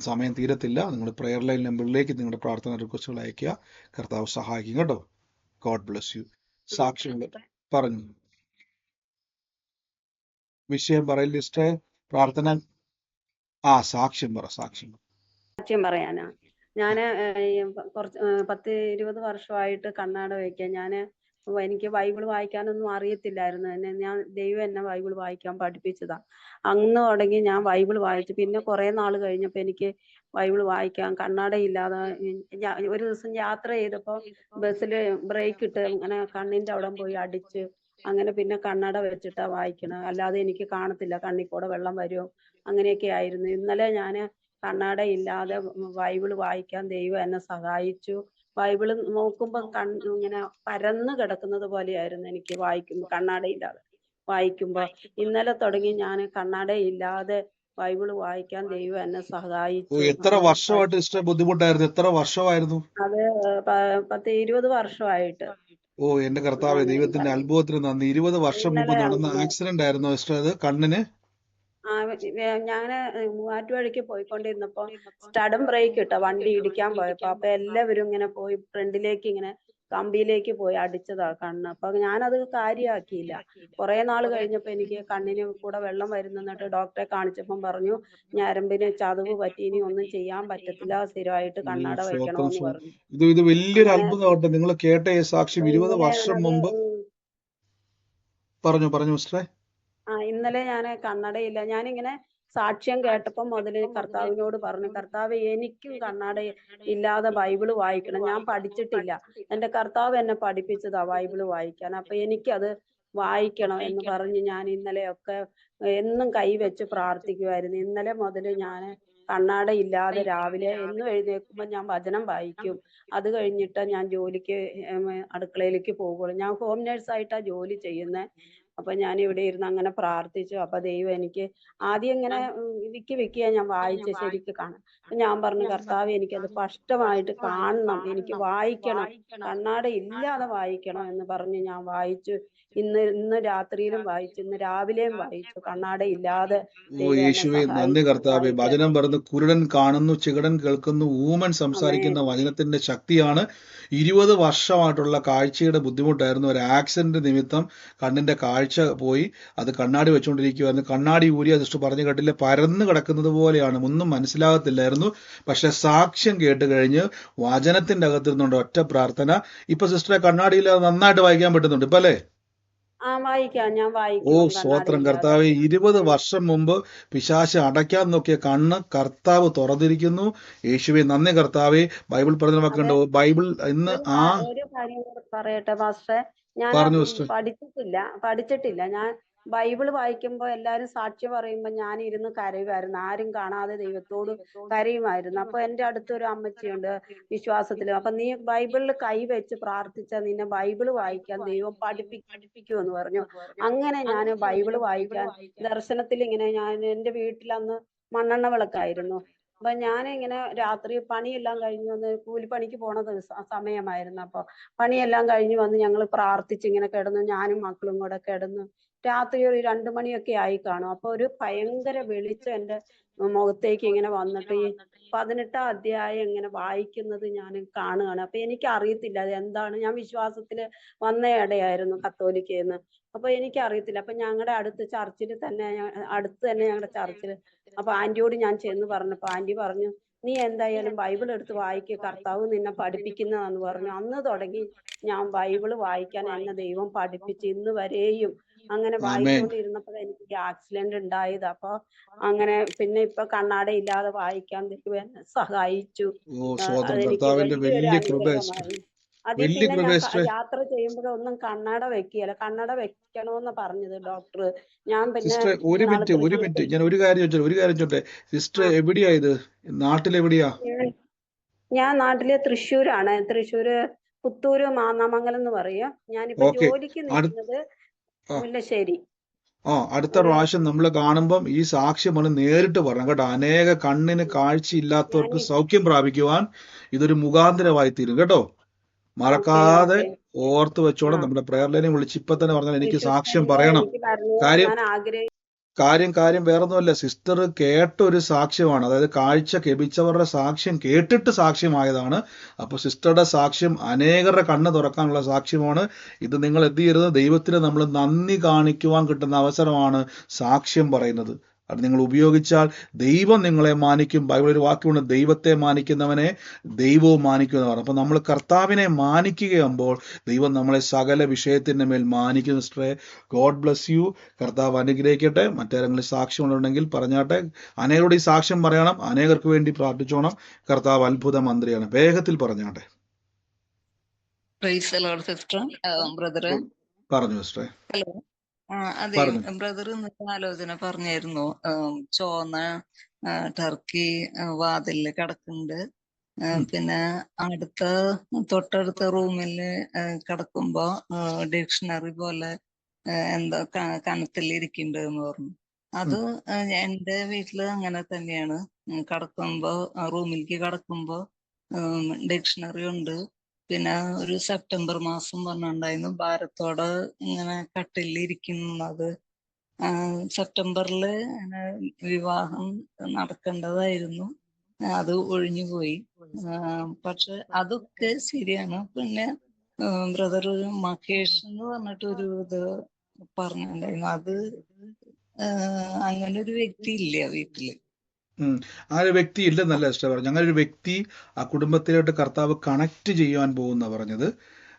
സമയം തീരത്തില്ല. നിങ്ങൾ പ്രയർ ലൈൻ നമ്പറിലേക്ക് നിങ്ങളുടെ പ്രാർത്ഥന റിക്വസ്റ്റുകൾ അയക്കുക. കർത്താവ് സഹായിക്കും കേട്ടോ. God bless U. സാക്ഷ്യങ്ങൾ പറഞ്ഞു. വിഷയം പറയില്ല സിസ്റ്ററെ. പ്രാർത്ഥന സാക്ഷ്യം പറയാനാ. ഞാന് കുറച്ച് 10-20 വർഷമായിട്ട് കണ്ണാട വയ്ക്കാം. എനിക്ക് ബൈബിൾ വായിക്കാനൊന്നും അറിയത്തില്ലായിരുന്നു. ദൈവം എന്നെ ബൈബിൾ വായിക്കാൻ പഠിപ്പിച്ചതാ. അന്ന് തുടങ്ങി ഞാൻ ബൈബിൾ വായിച്ചു. പിന്നെ കുറെ നാൾ കഴിഞ്ഞപ്പോ എനിക്ക് ബൈബിൾ വായിക്കാൻ കണ്ണാടയില്ലാതെ ഒരു ദിവസം യാത്ര ചെയ്തപ്പോ ബസ്സിൽ ബ്രേക്ക് ഇട്ട് അങ്ങനെ കണ്ണിന്റെ അവിടെ പോയി അടിച്ച്, അങ്ങനെ പിന്നെ കണ്ണട വെച്ചിട്ടാ വായിക്കണ. അല്ലാതെ എനിക്ക് കാണത്തില്ല, കണ്ണിൽ കൂടെ വെള്ളം വരുമോ അങ്ങനെയൊക്കെ ആയിരുന്നു. ഇന്നലെ ഞാന് കണ്ണാട ഇല്ലാതെ ബൈബിൾ വായിക്കാൻ ദൈവം എന്നെ സഹായിച്ചു. ബൈബിള് നോക്കുമ്പോ ഇങ്ങനെ പരന്ന് കിടക്കുന്നത് പോലെയായിരുന്നു എനിക്ക് വായിക്കുമ്പോ, കണ്ണാടയില്ലാതെ വായിക്കുമ്പോ. ഇന്നലെ തുടങ്ങി ഞാൻ കണ്ണാടയില്ലാതെ ബൈബിള് വായിക്കാൻ ദൈവം എന്നെ സഹായിച്ചു. എത്ര വർഷമായിട്ട് സിസ്റ്റർ ബുദ്ധിമുട്ടായിരുന്നു? എത്ര വർഷമായിരുന്നു? അത് 10-20 വർഷമായിട്ട്. എന്റെ കർത്താവേ, ദൈവത്തിന്റെ അത്ഭുതത്തിന് നന്ദി. 20 വർഷം മുമ്പ് ഇന്നലെ നടന്ന ആക്സിഡന്റ് ആയിരുന്നു സിസ്റ്റർ അത് കണ്ണിന്? ഞാന് മൂവാറ്റുപുഴയ്ക്ക് പോയിക്കൊണ്ടിരുന്നപ്പോ സ്റ്റഡും ബ്രേക്ക് ഇട്ട വണ്ടി ഇടിക്കാൻ പോയപ്പോ, അപ്പൊ എല്ലാവരും ഇങ്ങനെ പോയി ഫ്രണ്ടിലേക്ക് ഇങ്ങനെ കമ്പിയിലേക്ക് പോയി അടിച്ചതാ കണ്ണ്. അപ്പൊ ഞാനത് കാര്യമാക്കിയില്ല. കുറെ നാൾ കഴിഞ്ഞപ്പോ എനിക്ക് കണ്ണിന് കൂടെ വെള്ളം വരുന്നിട്ട് ഡോക്ടറെ കാണിച്ചപ്പം പറഞ്ഞു ഞരമ്പിന് ചതവ് പറ്റി, ഇനി ഒന്നും ചെയ്യാൻ പറ്റത്തില്ല, സ്ഥിരമായിട്ട് കണ്ണട വെക്കണമെന്ന് പറഞ്ഞു. ഇത് വലിയൊരു അങ്ങനെ അത്ഭുതമാവട്ടെ. നിങ്ങൾ കേട്ട ഈ സാക്ഷ്യം 20 ഇന്നലെ വർഷം അത് മുമ്പ്. പറഞ്ഞു സിസ്റ്ററെ. ഇന്നലെ ഞാൻ കണ്ണടയില്ല, ഞാനിങ്ങനെ സാക്ഷ്യം കേട്ടപ്പം മുതൽ കർത്താവിനോട് പറഞ്ഞു, കർത്താവ് എനിക്കും കണ്ണട ഇല്ലാതെ ബൈബിള് വായിക്കണം. ഞാൻ പഠിച്ചിട്ടില്ല, എന്റെ കർത്താവ് എന്നെ പഠിപ്പിച്ചതാ ബൈബിള് വായിക്കാൻ. അപ്പൊ എനിക്കത് വായിക്കണം എന്ന് പറഞ്ഞ് ഞാൻ ഇന്നലെയൊക്കെ എന്നും കൈവച്ച് പ്രാർത്ഥിക്കുമായിരുന്നു. ഇന്നലെ മുതൽ ഞാൻ കണ്ണാട ഇല്ലാതെ രാവിലെ എന്നും എഴുന്നേൽക്കുമ്പോൾ ഞാൻ വചനം വായിക്കും. അത് കഴിഞ്ഞിട്ട് ഞാൻ ജോലിക്ക് അടുക്കളയിലേക്ക് പോകുള്ളൂ. ഞാൻ ഹോം നേഴ്സായിട്ടാ ജോലി ചെയ്യുന്നത്. അപ്പൊ ഞാൻ ഇവിടെ ഇരുന്ന് അങ്ങനെ പ്രാർത്ഥിച്ചു. അപ്പൊ ദൈവം എനിക്ക് ആദ്യം ഇങ്ങനെ വിക്കിയാ ഞാൻ വായിച്ച് ശരിക്ക് കാണാം. ഞാൻ പറഞ്ഞു, കർത്താവ് എനിക്കത് സ്പഷ്ടമായിട്ട് കാണണം, എനിക്ക് വായിക്കണം, കണ്ണാട ഇല്ലാതെ വായിക്കണം എന്ന് പറഞ്ഞ് ഞാൻ വായിച്ചു. ഇന്ന് രാത്രിയിലും വായിച്ചു, ഇന്ന് രാവിലെയും വായിച്ചു. കണ്ണാട ഇല്ലാതെ ദൈവം എന്നെ യേശുവേ, നന്ദി സഹായിച്ചു കർത്താവേ. വായിക്കാൻ. വചനം പറയുന്നു, കുരുടൻ കാണുന്നു, ചികടൻ കേൾക്കുന്നു, ഊമൻ സംസാരിക്കുന്ന വചനത്തിന്റെ ശക്തിയാണ്. 20 വർഷമായിട്ടുള്ള കാഴ്ചയുടെ ബുദ്ധിമുട്ടായിരുന്നു. ഒരു ആക്സിഡന്റ് നിമിത്തം കണ്ണിന്റെ കാഴ്ച പോയി. അത് കണ്ണാടി വെച്ചുകൊണ്ടിരിക്കുകയായിരുന്നു. കണ്ണാടി ഊരിയ സിസ്റ്റർ പറഞ്ഞു കേട്ടില്ല, പരന്ന് കിടക്കുന്നത് പോലെയാണ്, ഒന്നും മനസ്സിലാകത്തില്ലായിരുന്നു. പക്ഷെ സാക്ഷ്യം കേട്ട് കഴിഞ്ഞ് വചനത്തിന്റെ അകത്തിരുന്നുണ്ട് ഒറ്റ പ്രാർത്ഥന. ഇപ്പൊ സിസ്റ്ററെ കണ്ണാടിയില്ലാതെ നന്നായിട്ട് വായിക്കാൻ പറ്റുന്നുണ്ട് ഇപ്പൊ അല്ലേ? വായിക്കാം, ഞാൻ വായിക്കും സ്വോത്രം കണ്ണാടയില്ലാതെ. കർത്താവ്. 20 വർഷം മുമ്പ് പിശാച് അടയ്ക്കാൻ നോക്കിയ കണ്ണ് കർത്താവ് തുറന്നിരിക്കുന്നു. യേശുവെ നന്ദി കർത്താവെ. ബൈബിൾ പറഞ്ഞ വാക്കുണ്ടോ? ബൈബിൾ ഇന്ന് ഒരു കാര്യം കൂടെ പറയട്ടെ പാസ്റ്ററെ, ഞാൻ പറഞ്ഞു സിസ്റ്റർ. പഠിച്ചിട്ടില്ല. ഞാൻ ബൈബിള് വായിക്കുമ്പോ എല്ലാരും സാക്ഷ്യം പറയുമ്പോ ഞാൻ ഇരുന്ന് കരയുമായിരുന്നു. ആരും കാണാതെ ദൈവത്തോട് കരയുമായിരുന്നു. അപ്പൊ എന്റെ അടുത്തൊരു അമ്മച്ചിയുണ്ട് വിശ്വാസത്തില്. അപ്പൊ നീ ബൈബിളിൽ കൈ വെച്ച് പ്രാർത്ഥിച്ച നിന്നെ ബൈബിള് വായിക്കാൻ ദൈവം പഠിപ്പിക്കുമെന്ന് പറഞ്ഞു. അങ്ങനെ ഞാൻ ബൈബിള് വായിക്കാൻ ദർശനത്തിൽ ഇങ്ങനെ, ഞാൻ എന്റെ വീട്ടിൽ അന്ന് മണ്ണെണ്ണ വിളക്കായിരുന്നു. അപ്പൊ ഞാനിങ്ങനെ രാത്രി പണിയെല്ലാം കഴിഞ്ഞ് വന്ന്, കൂലിപ്പണിക്ക് പോണ സമയമായിരുന്നു. അപ്പൊ പണിയെല്ലാം കഴിഞ്ഞ് വന്ന് ഞങ്ങൾ പ്രാർത്ഥിച്ച് ഇങ്ങനെ കിടന്നു, ഞാനും മക്കളും കൂടെ കിടന്നു. രാത്രി ഒരു 2 മണിയൊക്കെ ആയി കാണും. അപ്പൊ ഒരു ഭയങ്കര വെളിച്ചം എന്റെ മുഖത്തേക്ക് ഇങ്ങനെ വന്നിട്ട് ഈ 18-ാം അധ്യായം ഇങ്ങനെ വായിക്കുന്നത് ഞാൻ കാണുകയാണ്. അപ്പൊ എനിക്ക് അറിയത്തില്ല അത് എന്താണ്. ഞാൻ വിശ്വാസത്തില് വന്ന ഇടയായിരുന്നു, കത്തോലിക്കേന്ന്. അപ്പൊ എനിക്ക് അറിയത്തില്ല. അപ്പൊ ഞങ്ങളുടെ അടുത്ത് ചർച്ചിൽ തന്നെ, അടുത്ത് തന്നെ ഞങ്ങളുടെ ചർച്ചിൽ. അപ്പൊ ആന്റിയോട് ഞാൻ ചെന്ന് പറഞ്ഞപ്പോ ആന്റി പറഞ്ഞു, നീ എന്തായാലും ബൈബിൾ എടുത്ത് വായിക്കുക, കർത്താവ് നിന്നെ പഠിപ്പിക്കുന്നതാന്ന് പറഞ്ഞു. അന്ന് തുടങ്ങി ഞാൻ ബൈബിള് വായിക്കാൻ എന്നെ ദൈവം പഠിപ്പിച്ച് ഇന്ന് വരെയും അങ്ങനെ വായിച്ചുകൊണ്ടിരുന്നപ്പോൾ എനിക്ക് ആക്സിഡന്റ് ഉണ്ടായത്. അപ്പൊ അങ്ങനെ പിന്നെ ഇപ്പൊ കണ്ണാട ഇല്ലാതെ വായിക്കാൻ ദൈവം എന്നെ സഹായിച്ചു. അതെനിക്ക് വലിയൊരു അനുഗ്രഹമായി. അതിൽ പിന്നെ ഞാൻ യാത്ര ചെയ്യുമ്പോഴൊന്നും കണ്ണട വെക്കുകയല്ല, കണ്ണട വെക്കണോന്ന് പറഞ്ഞത് ഡോക്ടർ. ഞാൻ പിന്നെ സിസ്റ്റർ ഒരു മിനിറ്റ് ഞാൻ ഒരു കാര്യം ചോട്ടെ. സിസ്റ്റർ എവിടെയാ ഇത്? നാട്ടിലെവിടെയാ? ഞാൻ നാട്ടിലെ തൃശ്ശൂരാണ്. തൃശ്ശൂര് പുത്തൂര് മാന്നാമംഗലം എന്ന് പറയും. ഞാനിപ്പോ ജോലിക്ക് നിൽക്കുന്നത് മുല്ലശ്ശേരി. അടുത്ത പ്രാവശ്യം നമ്മൾ കാണുമ്പം ഈ സാക്ഷ്യമാണ് നേരിട്ട് പറയണം കേട്ടോ. അനേക കണ്ണിന് കാഴ്ചയില്ലാത്തവർക്ക് സൗഖ്യം പ്രാപിക്കുവാൻ ഇതൊരു മുഖാന്തരമായി തീരും കേട്ടോ. മറക്കാതെ ഓർത്ത് വെച്ചോണം. നമ്മുടെ പ്രയർ ലൈനെ വിളിച്ച് ഇപ്പൊ തന്നെ പറഞ്ഞാൽ എനിക്ക് സാക്ഷ്യം പറയണം. കാര്യം വേറൊന്നുമല്ല, സിസ്റ്റർ കേട്ട ഒരു സാക്ഷ്യമാണ്. അതായത് കാഴ്ച ലഭിച്ചവരുടെ സാക്ഷ്യം കേട്ടിട്ട് സാക്ഷ്യമായതാണ്. അപ്പൊ സിസ്റ്ററുടെ സാക്ഷ്യം അനേകരുടെ കണ്ണ് തുറക്കാനുള്ള സാക്ഷ്യമാണ്. ഇത് നിങ്ങൾ എന്ത് ചെയ്യരുത്, ദൈവത്തിന് നമ്മൾ നന്ദി കാണിക്കുവാൻ കിട്ടുന്ന അവസരമാണ് സാക്ഷ്യം പറയുന്നത്. അത് നിങ്ങൾ ഉപയോഗിച്ചാൽ ദൈവം നിങ്ങളെ മാനിക്കും. ബൈബിൾ ഒരു വാക്കുണ്ട്, ദൈവത്തെ മാനിക്കുന്നവനെ ദൈവവും മാനിക്കുമെന്ന് പറഞ്ഞു. അപ്പൊ നമ്മൾ കർത്താവിനെ മാനിക്കുകയാകുമ്പോൾ ദൈവം നമ്മളെ സകല വിഷയത്തിന്റെ മേൽ മാനിക്കും. സിസ്റ്ററെ, ഗോഡ് ബ്ലസ് യു. കർത്താവ് അനുഗ്രഹിക്കട്ടെ. മറ്റേതെങ്കിലും സാക്ഷ്യമുണ്ടെങ്കിൽ പറഞ്ഞാട്ടെ. അനേകരോട് ഈ സാക്ഷ്യം പറയണം, അനേകർക്ക് വേണ്ടി പ്രാർത്ഥിച്ചോണം. കർത്താവ് അത്ഭുത മന്ത്രിയാണ്. വേഗത്തിൽ പറഞ്ഞാട്ടെ. പറഞ്ഞു സിസ്റ്ററെ. ഹലോ. അതെ, ബ്രദർ ഇന്നത്തെ ആലോചന പറഞ്ഞായിരുന്നു. ചോന്ന ടർക്കി വാതിലില് കിടക്കുന്നുണ്ട്. പിന്നെ തൊട്ടടുത്ത റൂമിൽ കിടക്കുമ്പോ ഡിക്ഷണറി പോലെ എന്തോ കനത്തിലിരിക്കുന്നുണ്ട് എന്ന് പറഞ്ഞു. അത് എന്റെ വീട്ടില് അങ്ങനെ തന്നെയാണ്. കിടക്കുമ്പോ റൂമിലേക്ക് കിടക്കുമ്പോ ഡിക്ഷണറി ഉണ്ട്. പിന്നെ ഒരു സെപ്റ്റംബർ മാസം പറഞ്ഞിട്ടുണ്ടായിരുന്നു ഭാരത്തോടെ ഇങ്ങനെ കട്ടിലിരിക്കുന്നത്. സെപ്റ്റംബറിൽ വിവാഹം നടക്കേണ്ടതായിരുന്നു, അത് ഒഴിഞ്ഞുപോയി. പക്ഷെ അതൊക്കെ ശരിയാണ്. പിന്നെ ബ്രദർ മഹേഷ് എന്ന് പറഞ്ഞിട്ടൊരു ഇത് പറഞ്ഞിട്ടുണ്ടായിരുന്നു. അത് അങ്ങനെ ഒരു വ്യക്തി ഇല്ല വീട്ടില്. ആ ഒരു വ്യക്തി ഇല്ലെന്നല്ല സിസ്റ്റർ പറഞ്ഞു. അങ്ങനെ ഒരു വ്യക്തി ആ കുടുംബത്തിലോട്ട് കർത്താവ് കണക്ട് ചെയ്യുവാൻ പോകുന്ന പറഞ്ഞത്.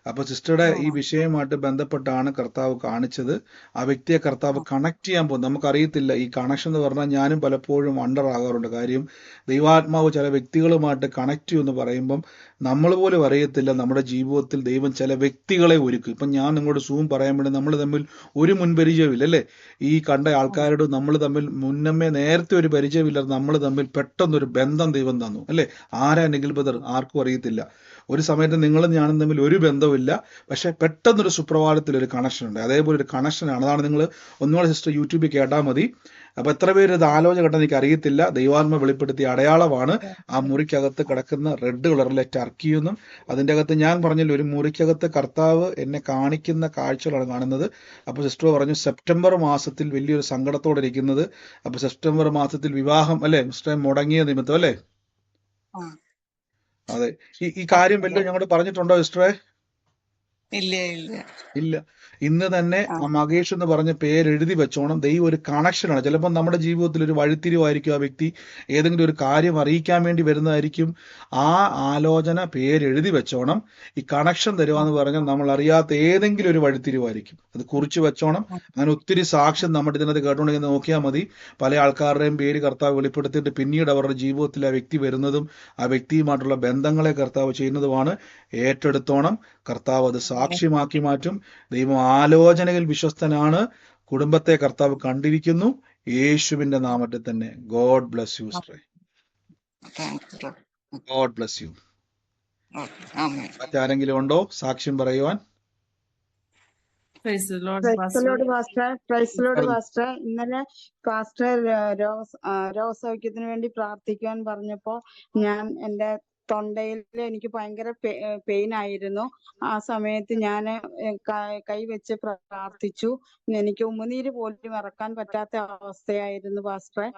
അപ്പൊ സിസ്റ്ററുടെ ഈ വിഷയവുമായിട്ട് ബന്ധപ്പെട്ടാണ് കർത്താവ് കാണിച്ചത്. ആ വ്യക്തിയെ കർത്താവ് കണക്ട് ചെയ്യാൻ പോകും. നമുക്കറിയത്തില്ല ഈ കണക്ഷൻ എന്ന് പറഞ്ഞാൽ ഞാനും പലപ്പോഴും വണ്ടർ ആകാറുണ്ട്. കാര്യം ദൈവാത്മാവ് ചില വ്യക്തികളുമായിട്ട് കണക്ട് ചെയ്യുമെന്ന് പറയുമ്പം നമ്മൾ പോലും അറിയത്തില്ല നമ്മുടെ ജീവിതത്തിൽ ദൈവം ചില വ്യക്തികളെ ഒരുക്കും. ഇപ്പം ഞാൻ നിങ്ങളോട് സൂം പറയാൻ വേണ്ടി നമ്മൾ തമ്മിൽ ഒരു മുൻപരിചയമില്ല അല്ലേ? ഈ കണ്ട ആൾക്കാരോട് നമ്മൾ തമ്മിൽ മുന്നമേ നേരത്തെ ഒരു പരിചയമില്ലാതെ നമ്മൾ തമ്മിൽ പെട്ടെന്നൊരു ബന്ധം ദൈവം തന്നു അല്ലേ? ആരാ നിഖിൽ ബ്രദർ ആർക്കും അറിയത്തില്ല. ഒരു സമയത്ത് നിങ്ങളും ഞാനും തമ്മിൽ ഒരു ബന്ധവുമില്ല, പക്ഷെ പെട്ടെന്നൊരു സുപ്രഭാതത്തിൽ ഒരു കണക്ഷൻ ഉണ്ട്. അതേപോലെ ഒരു കണക്ഷനാണ്. അതാണ് നിങ്ങൾ ഒന്നുകൂടെ സിസ്റ്റർ യൂട്യൂബിൽ കേട്ടാൽ മതി. അപ്പൊ എത്ര പേര് ഇത് ആലോചന കേട്ടെന്ന് എനിക്ക് അറിയത്തില്ല. ദൈവാത്മ വെളിപ്പെടുത്തിയ അടയാളമാണ് ആ മുറിക്കകത്ത് കിടക്കുന്ന റെഡ് കളറിലെ ടർക്കിയെന്നും. അതിൻ്റെ അകത്ത് ഞാൻ പറഞ്ഞില്ല, ഒരു മുറിക്കകത്ത് കർത്താവ് എന്നെ കാണിക്കുന്ന കാഴ്ചകളാണ് കാണുന്നത്. അപ്പൊ സിസ്റ്റർ പറഞ്ഞു സെപ്റ്റംബർ മാസത്തിൽ വലിയൊരു സങ്കടത്തോടെ ഇരിക്കുന്നത്. അപ്പൊ സെപ്റ്റംബർ മാസത്തിൽ വിവാഹം അല്ലെ സിസ്റ്റർ മുടങ്ങിയ നിമിത്തം അല്ലേ? അതെ. ഈ കാര്യം വല്ലതും ഞങ്ങളോട് പറഞ്ഞിട്ടുണ്ടോ സിസ്റ്ററെ? ഇല്ല ഇല്ല ഇല്ല. ഇന്ന് തന്നെ ആ മകേഷ് എന്ന് പറഞ്ഞ പേര് എഴുതി വെച്ചോണം. ദൈവം ഒരു കണക്ഷനാണ്. ചിലപ്പോൾ നമ്മുടെ ജീവിതത്തിൽ ഒരു വഴിത്തിരിവായിരിക്കും. ആ വ്യക്തി ഏതെങ്കിലും ഒരു കാര്യം അറിയിക്കാൻ വേണ്ടി വരുന്നതായിരിക്കും. ആ ആലോചന പേരെഴുതി വെച്ചോണം. ഈ കണക്ഷൻ തരുവാന്ന് പറഞ്ഞാൽ നമ്മൾ അറിയാത്ത ഏതെങ്കിലും ഒരു വഴിത്തിരിവായിരിക്കും. അത് കുറിച്ച് വെച്ചോണം. അങ്ങനെ ഒത്തിരി സാക്ഷ്യം നമ്മുടെ ഇതിനകത്ത് കേട്ടുകൊണ്ടെങ്കിൽ നോക്കിയാൽ മതി. പല ആൾക്കാരുടെയും പേര് കർത്താവ് വെളിപ്പെടുത്തിയിട്ട് പിന്നീട് അവരുടെ ജീവിതത്തിൽ ആ വ്യക്തി വരുന്നതും ആ വ്യക്തിയുമായിട്ടുള്ള ബന്ധങ്ങളെ കർത്താവ് ചെയ്യുന്നതുമാണ്. ഏറ്റെടുത്തോണം. കർത്താവ് അത് സാക്ഷ്യമാക്കി മാറ്റും. ദൈവം ആലോചനയിൽ വിശ്വസ്തനാണ്. കുടുംബത്തെ കർത്താവ് കണ്ടിരിക്കുന്നു. യേശുവിന്റെ നാമത്തിൽ തന്നെ. God bless you sister. God bless you. മറ്റാരെങ്കിലും ഉണ്ടോ സാക്ഷ്യം പറയുവാൻ? Praise the Lord pastor. ഇന്നലെ പാസ്റ്റർ രോഗസൗഖ്യത്തിന് വേണ്ടി പ്രാർത്ഥിക്കാൻ പറഞ്ഞപ്പോ ഞാൻ എന്റെ തൊണ്ടയിൽ എനിക്ക് ഭയങ്കര പെയിൻ ആയിരുന്നു. ആ സമയത്ത് ഞാൻ കൈവച്ച് പ്രാർത്ഥിച്ചു. എനിക്ക് ഉമിനീര് പോലും ഇറക്കാൻ പറ്റാത്ത അവസ്ഥയായിരുന്നു പാസ്റ്ററെ.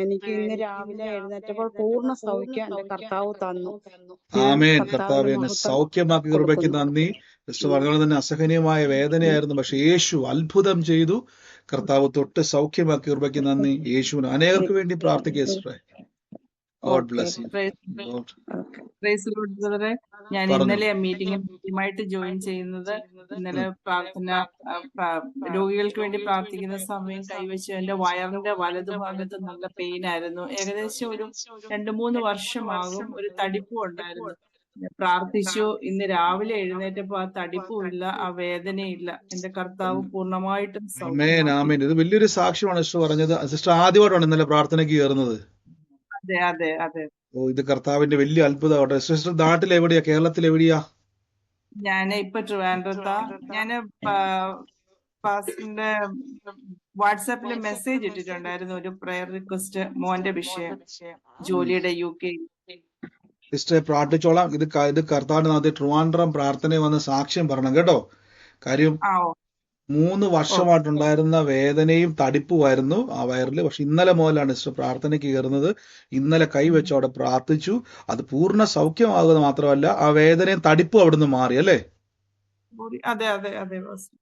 എനിക്ക് ഇന്ന് രാവിലെ എഴുന്നേറ്റപ്പോൾ പൂർണ്ണ സൗഖ്യം എന്റെ കർത്താവ് തന്നു. ആമേൻ. കർത്താവേ സൗഖ്യമാക്കി കൃപയ്ക്ക് നന്ദി. സിസ്റ്റർ പറഞ്ഞ തന്നെ അസഹനീയമായ വേദനയായിരുന്നു, പക്ഷെ യേശു അത്ഭുതം ചെയ്തു. കർത്താവ് തൊട്ട് സൗഖ്യമാക്കി കൃപയ്ക്ക് നന്ദി. യേശുവിന് അനേകർക്ക് വേണ്ടി പ്രാർത്ഥിക്കുക സിസ്റ്ററെ. God bless you. Praise Lord ബ്രദറെ. ഞാൻ ഇന്നലെ മീറ്റിംഗുമായിട്ട് ജോയിൻ ചെയ്യുന്നത്. ഇന്നലെ രോഗികൾക്ക് വേണ്ടി പ്രാർത്ഥിക്കുന്ന സമയം കൈവച്ച് എന്റെ വയറിന്റെ വലതുഭാഗത്ത് നല്ല പെയിൻ ആയിരുന്നു. ഏകദേശം ഒരു 2-3 വർഷമാകും. ഒരു തടിപ്പും ഉണ്ടായിരുന്നു. പ്രാർത്ഥിച്ചു. ഇന്ന് രാവിലെ എഴുന്നേറ്റപ്പോ ആ തടിപ്പുമില്ല, ആ വേദനയില്ല. എന്റെ കർത്താവ് പൂർണ്ണമായിട്ടും സൗഖ്യമാക്കി. ഇത് വലിയൊരു സാക്ഷ്യമാണ് സിസ്റ്റർ പറഞ്ഞത്. സിസ്റ്റർ ആദ്യമായിട്ടാണ് ഇന്നലെ പ്രാർത്ഥനയ്ക്ക് കയറുന്നത്. അതെ അതെ അതെ. ഓ, ഇത് കർത്താവിന്റെ വലിയ അത്ഭുതമാവട്ടെ. സിസ്റ്റർ നാട്ടിൽ എവിടെയാ? കേരളത്തിൽ എവിടെയാ? ഞാൻ ഇപ്പൊ ട്രിവാൻഡ്രത്താ. ഞാന് പാസ്റ്ററിന്റെ വാട്സാപ്പിൽ മെസ്സേജ് ഇട്ടിട്ടുണ്ടായിരുന്നു, ഒരു പ്രയർ റിക്വസ്റ്റ്, മോന്റെ വിഷയം, ജോലിയുടെ UK. സിസ്റ്ററെ പ്രാർത്ഥിച്ചോളാം. ഇത് കർത്താവിന്റെ നാമത്തിൽ ട്രിവാൻഡ്രം പ്രാർത്ഥന വന്ന് സാക്ഷ്യം പറയണം കേട്ടോ. കാര്യം 3 വർഷമായിട്ടുണ്ടായിരുന്ന വേദനയും തടിപ്പുമായിരുന്നു ആ വയറിൽ. പക്ഷെ ഇന്നലെ മുതലാണ് സിസ്റ്റർ പ്രാർത്ഥനയ്ക്ക് കയറുന്നത്. ഇന്നലെ കൈവച്ച് അവിടെ പ്രാർത്ഥിച്ചു. അത് പൂർണ്ണ സൗഖ്യമാകുന്നത് മാത്രമല്ല, ആ വേദനയും തടിപ്പും അവിടുന്ന് മാറി അല്ലേ?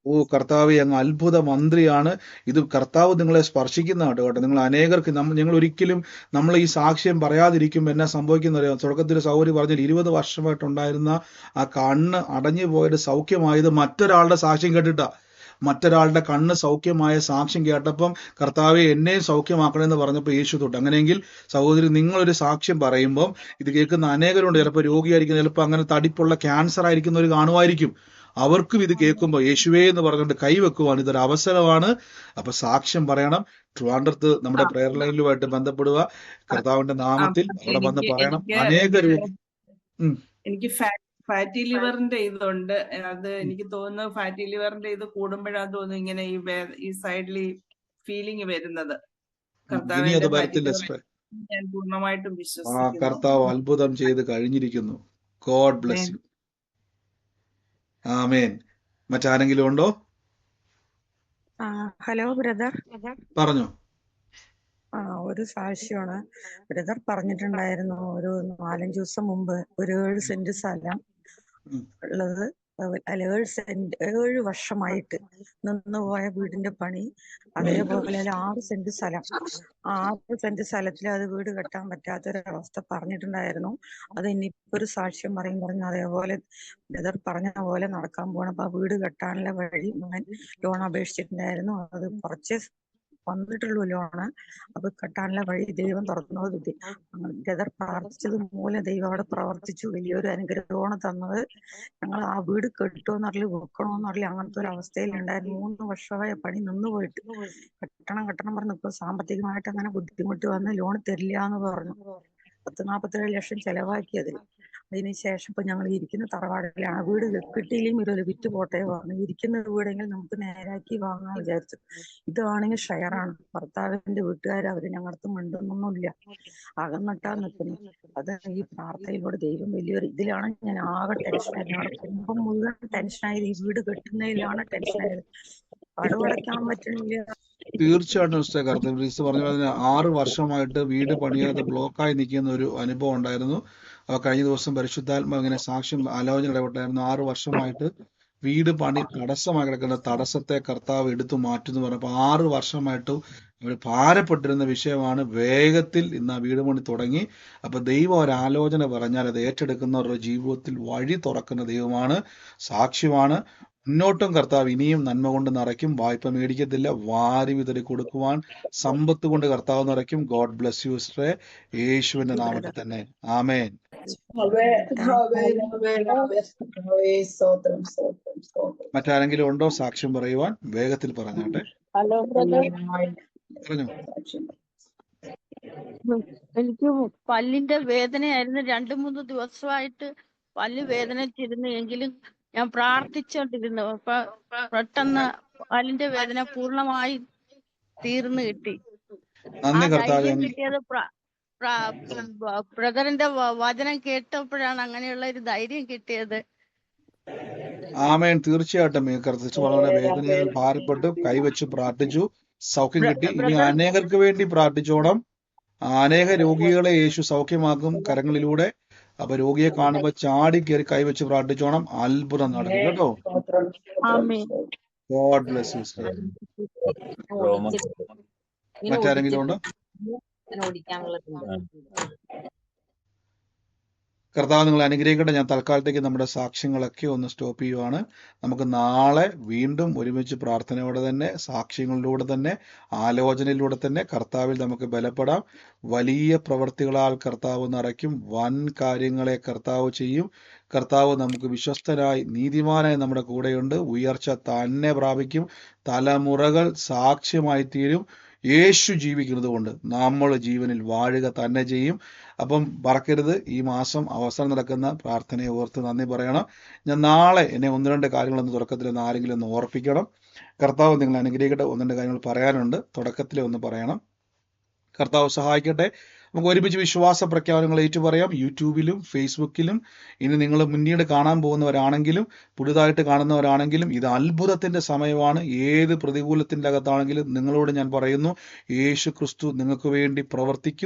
ഓ കർത്താവ് അങ്ങ് അത്ഭുത മന്ത്രിയാണ്. ഇത് കർത്താവ് നിങ്ങളെ സ്പർശിക്കുന്നതാണ് കേട്ടോ. നിങ്ങൾ അനേകർക്ക് നിങ്ങൾ ഒരിക്കലും നമ്മൾ ഈ സാക്ഷ്യം പറയാതിരിക്കുമ്പോൾ എന്നാ സംഭവിക്കുന്ന അറിയാം. തുടക്കത്തിൽ സൗകര്യം പറഞ്ഞാൽ 20 വർഷമായിട്ടുണ്ടായിരുന്ന ആ കണ്ണ് അടഞ്ഞു പോയത് സൗഖ്യമായത് മറ്റൊരാളുടെ സാക്ഷ്യം കേട്ടിട്ടാ. മറ്റൊരാളുടെ കണ്ണ് സൗഖ്യമായ സാക്ഷ്യം കേട്ടപ്പം കർത്താവെ എന്നെയും സൗഖ്യമാക്കണമെന്ന് പറഞ്ഞപ്പോൾ യേശു തൊട്ട്. അങ്ങനെയെങ്കിൽ സഹോദരി, നിങ്ങളൊരു സാക്ഷ്യം പറയുമ്പം ഇത് കേൾക്കുന്ന അനേകരുണ്ട്. ചിലപ്പോൾ രോഗിയായിരിക്കും, ചിലപ്പോൾ അങ്ങനെ തടിപ്പുള്ള ക്യാൻസർ ആയിരിക്കുന്നവർ കാണുമായിരിക്കും. അവർക്കും ഇത് കേൾക്കുമ്പോൾ യേശുവേ എന്ന് പറഞ്ഞുകൊണ്ട് കൈവെക്കുവാൻ ഇതൊരു അവസരമാണ്. അപ്പൊ സാക്ഷ്യം പറയണം. ട്രിവാൻഡ്രത്ത് നമ്മുടെ പ്രെയർ ലൈനിലുമായിട്ട് ബന്ധപ്പെടുക. കർത്താവിന്റെ നാമത്തിൽ അവിടെ വന്ന് പറയണം. അനേകർ എനിക്ക് ഫാറ്റി ലിവറിന്റെ ഇതുണ്ട്. അത് എനിക്ക് തോന്നുന്നു ഫാറ്റി ലിവറിന്റെ ഇത് കൂടുമ്പോഴാണ് തോന്നുന്നു ഇങ്ങനെ ഈ സൈഡിൽ ഫീലിംഗ് വരുന്നത്. ഇനി അത് കർത്താവിന്റെ ഫാറ്റി വരത്തില്ല ലിവർ സിസ്റ്റർ. ഞാൻ പൂർണ്ണമായിട്ടും വിശ്വസിക്കുന്നു. കർത്താവ് അത്ഭുതം ചെയ്ത് കഴിഞ്ഞിരിക്കുന്നു. God bless you. ആമേൻ. മറ്റാരെങ്കിലും ഉണ്ടോ? Hello brother. പറഞ്ഞോ. ഒരു സാക്ഷ്യമാണ്. ബ്രദർ പറഞ്ഞിട്ടുണ്ടായിരുന്നു ഒരു 4-5 ദിവസം മുമ്പ് ഒരു 7 സെന്റ് സ്ഥലം ഉള്ളത്. അല്ല 7 വർഷമായിട്ട് നിന്നുപോയ വീടിന്റെ പണി. അതേപോലെ 6 സെന്റ് സ്ഥലം, 6 സെന്റ് സ്ഥലത്തിൽ അത് വീട് കെട്ടാൻ പറ്റാത്തൊരവസ്ഥ പറഞ്ഞിട്ടുണ്ടായിരുന്നു. അത് ഇനിയിപ്പോ ഒരു സാക്ഷ്യം പറഞ്ഞു. അതേപോലെ ബ്രദർ പറഞ്ഞ പോലെ നടക്കാൻ പോകണം. അപ്പൊ ആ വീട് കെട്ടാനുള്ള വഴി ഞാൻ ലോൺ അപേക്ഷിച്ചിട്ടുണ്ടായിരുന്നു. അത് കുറച്ച് വന്നിട്ടുള്ളൂ ലോണ്. അപ്പൊ കെട്ടാനുള്ള വഴി ദൈവം തുറന്നത്. ബ്രദർ പ്രാർത്ഥിച്ചത് മൂലം ദൈവം അവിടെ പ്രവർത്തിച്ചു. വലിയൊരു അനുഗ്രഹമാണ് തന്നത്. ഞങ്ങൾ ആ വീട് കെട്ടുമെന്നറിയില്ല, വെക്കണമെന്നറിയില്ല, അങ്ങനത്തെ ഒരു അവസ്ഥയിലുണ്ടായിരുന്നു. 3 വർഷമായ പണി നിന്നുപോയിട്ട് കെട്ടണം പറഞ്ഞു. ഇപ്പൊ സാമ്പത്തികമായിട്ട് അങ്ങനെ ബുദ്ധിമുട്ട് വന്ന് ലോൺ തരില്ല എന്ന് പറഞ്ഞു. 40-47 ലക്ഷം ചെലവാക്കിയത്. അതിനുശേഷം ഇപ്പൊ ഞങ്ങൾ ഇരിക്കുന്ന തറവാടിലാണ്. വീട് കിട്ടിയില്ലെങ്കിൽ ഒരു വിറ്റ് പോട്ടെ പറഞ്ഞു. ഇരിക്കുന്ന വീടെങ്കിൽ നമുക്ക് നേരാക്കി വാങ്ങാൻ വിചാരിച്ചു. ഇതാണെങ്കിൽ ഷെയറാണ്. ഭർത്താവിന്റെ വീട്ടുകാർ അവര് ഞങ്ങളടുത്ത് മിണ്ടുന്നൊന്നുമില്ല, അകന്നിട്ടാ നിൽക്കുന്നു. അത് ഈ പ്രാർത്ഥനയിലൂടെ ദൈവം വലിയൊരു ഇതിലാണ് ഞാൻ ആകെ ടെൻഷനായത്. ഞങ്ങളുടെ കുടുംബം മുഴുവൻ ടെൻഷനായത്. ഈ വീട് കെട്ടുന്നതിലാണ് ടെൻഷനായത്. അടവടയ്ക്കാൻ പറ്റുന്നില്ല. തീർച്ചയായിട്ടും കർത്തവ്യ പറഞ്ഞ 6 വർഷമായിട്ട് വീട് പണിയാതെ ബ്ലോക്കായി നിൽക്കുന്ന ഒരു അനുഭവം ഉണ്ടായിരുന്നു. കഴിഞ്ഞ ദിവസം പരിശുദ്ധാത്മ ഇങ്ങനെ സാക്ഷ്യം ആലോചന ഇടപെട്ടായിരുന്നു. 6 വർഷമായിട്ട് വീട് പണി തടസ്സമായി കിടക്കുന്ന തടസ്സത്തെ കർത്താവ് എടുത്തു മാറ്റുന്നു പറഞ്ഞപ്പോൾ 6 വർഷമായിട്ട് അവർ ഭാരപ്പെട്ടിരുന്ന വിഷയമാണ്. വേഗത്തിൽ ഇന്ന് ആ വീട് പണി തുടങ്ങി. അപ്പൊ ദൈവം ഒരാലോചന പറഞ്ഞാൽ അത് ഏറ്റെടുക്കുന്നവരുടെ ജീവിതത്തിൽ വഴി തുറക്കുന്ന ദൈവമാണ്. സാക്ഷ്യമാണ്. മുന്നോട്ടും കർത്താവ് ഇനിയും നന്മ കൊണ്ട് നിറയ്ക്കും. വായ്പ മേടിക്കത്തില്ല, വാരി വിതറി കൊടുക്കുവാൻ സമ്പത്ത് കൊണ്ട് കർത്താവ് നിറയ്ക്കും. ഗോഡ് ബ്ലെസ് യു സിസ്റ്ററെ, യേശുവിന്റെ നാമത്തിൽ തന്നെ. ആമേൻ. മറ്റാരെങ്കിലും ഉണ്ടോ സാക്ഷ്യം പറയുവാൻ? വേഗത്തിൽ പറഞ്ഞാട്ടെ. Hello brother. പറഞ്ഞോ. എനിക്ക് പല്ലിന്റെ വേദനയായിരുന്നു. 2-3 ദിവസമായിട്ട് പല്ല് വേദനിച്ചിരുന്നു. എങ്കിലും ഞാൻ പ്രാർത്ഥിച്ചോണ്ടിരുന്നു. അപ്പൊ പെട്ടെന്ന് പല്ലിന്റെ വേദന പൂർണ്ണമായി തീർന്നു കിട്ടി. ആ ധൈര്യം കിട്ടിയത് ബ്രദറിന്റെ വചനം കേട്ടപ്പോഴാണ്. അങ്ങനെയുള്ള ഒരു ധൈര്യം കിട്ടിയത്. ആമേൻ. തീർച്ചയായിട്ടും വളരെ വേദനയാൽ ഭാരപ്പെട്ടു കൈവച്ച് പ്രാർത്ഥിച്ചു, സൗഖ്യം കിട്ടി. ഇനി അനേകർക്ക് വേണ്ടി പ്രാർത്ഥിച്ചോണം. അനേക രോഗികളെ യേശു സൗഖ്യമാക്കും കരങ്ങളിലൂടെ. അപ്പൊ രോഗിയെ കാണുമ്പോ ചാടി കയറി കൈവച്ച് പ്രാർത്ഥിച്ചോണം. അത്ഭുതം നടക്കും കേട്ടോ. God bless you sister. മറ്റാരെങ്കിലും ഉണ്ടോ? കർത്താവ് നിങ്ങൾ അനുഗ്രഹിക്കട്ടെ. ഞാൻ തൽക്കാലത്തേക്ക് നമ്മുടെ സാക്ഷ്യങ്ങളൊക്കെ ഒന്ന് സ്റ്റോപ്പ് ചെയ്യുവാണ്. നമുക്ക് നാളെ വീണ്ടും ഒരുമിച്ച് പ്രാർത്ഥനയോടെ തന്നെ, സാക്ഷ്യങ്ങളിലൂടെ തന്നെ, ആലോചനയിലൂടെ തന്നെ കർത്താവിൽ നമുക്ക് ബലപ്പെടാം. വലിയ പ്രവൃത്തികളാൽ കർത്താവ് നിറയ്ക്കും. വൻ കാര്യങ്ങളെ കർത്താവ് ചെയ്യും. കർത്താവ് നമുക്ക് വിശ്വസ്തനായി നീതിമാനായി നമ്മുടെ കൂടെയുണ്ട്. ഉയർച്ച തന്നെ പ്രാപിക്കും. തലമുറകൾ സാക്ഷ്യമായി തീരും. യേശു ജീവിക്കുന്നത് കൊണ്ട് നമ്മൾ ജീവനിൽ വാഴുക തന്നെ ചെയ്യും. അപ്പം മറക്കരുത്, ഈ മാസം അവസാനം നടക്കുന്ന പ്രാർത്ഥനയെ ഓർത്ത് നന്ദി പറയണം. ഞാൻ നാളെ എന്നെ 1-2 കാര്യങ്ങളൊന്ന് തുടക്കത്തിൽ ആരെങ്കിലും ഒന്ന് ഓർപ്പിക്കണം. കർത്താവ് നിങ്ങൾ അനുഗ്രഹിക്കട്ടെ. 1-2 കാര്യങ്ങൾ പറയാനുണ്ട്. തുടക്കത്തിലെ ഒന്ന് പറയണം. കർത്താവ് സഹായിക്കട്ടെ. നമുക്ക് ഒരുമിച്ച് വിശ്വാസ പ്രഖ്യാപനങ്ങൾ ഏറ്റുപറയാം. യൂട്യൂബിലും ഫേസ്ബുക്കിലും. ഇനി നിങ്ങൾ മുന്നീട് കാണാൻ പോകുന്നവരാണെങ്കിലും പുതുതായിട്ട് കാണുന്നവരാണെങ്കിലും ഇത് അത്ഭുതത്തിന്റെ സമയമാണ്. ഏത് പ്രതികൂലത്തിന്റെ അകത്താണെങ്കിലും നിങ്ങളോട് ഞാൻ പറയുന്നു, യേശു ക്രിസ്തു നിങ്ങൾക്ക് വേണ്ടി പ്രവർത്തിക്കും.